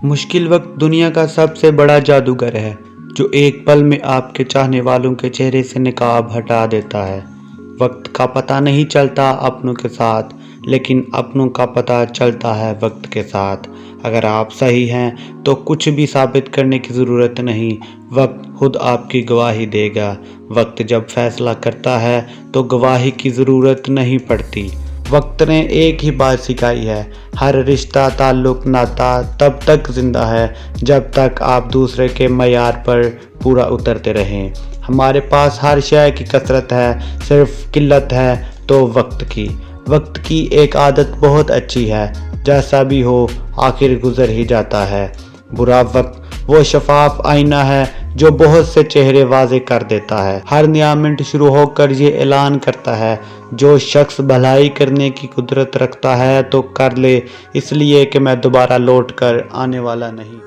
مشکل وقت دنیا کا سب سے بڑا جادوگر ہے جو ایک پل میں آپ کے چاہنے والوں کے چہرے سے نقاب ہٹا دیتا ہے۔ وقت کا پتہ نہیں چلتا اپنوں کے ساتھ، لیکن اپنوں کا پتہ چلتا ہے وقت کے ساتھ۔ اگر آپ صحیح ہیں تو کچھ بھی ثابت کرنے کی ضرورت نہیں، وقت خود آپ کی گواہی دے گا۔ وقت جب فیصلہ کرتا ہے تو گواہی کی ضرورت نہیں پڑتی۔ وقت نے ایک ہی بات سکھائی ہے، ہر رشتہ تعلق ناتا تب تک زندہ ہے جب تک آپ دوسرے کے معیار پر پورا اترتے رہیں۔ ہمارے پاس ہر شے کی کثرت ہے، صرف قلت ہے تو وقت کی۔ وقت کی ایک عادت بہت اچھی ہے، جیسا بھی ہو آخر گزر ہی جاتا ہے۔ برا وقت وہ شفاف آئینہ ہے جو بہت سے چہرے واضح کر دیتا ہے۔ ہر نیا منٹ شروع ہو کر یہ اعلان کرتا ہے، جو شخص بھلائی کرنے کی قدرت رکھتا ہے تو کر لے، اس لیے کہ میں دوبارہ لوٹ کر آنے والا نہیں۔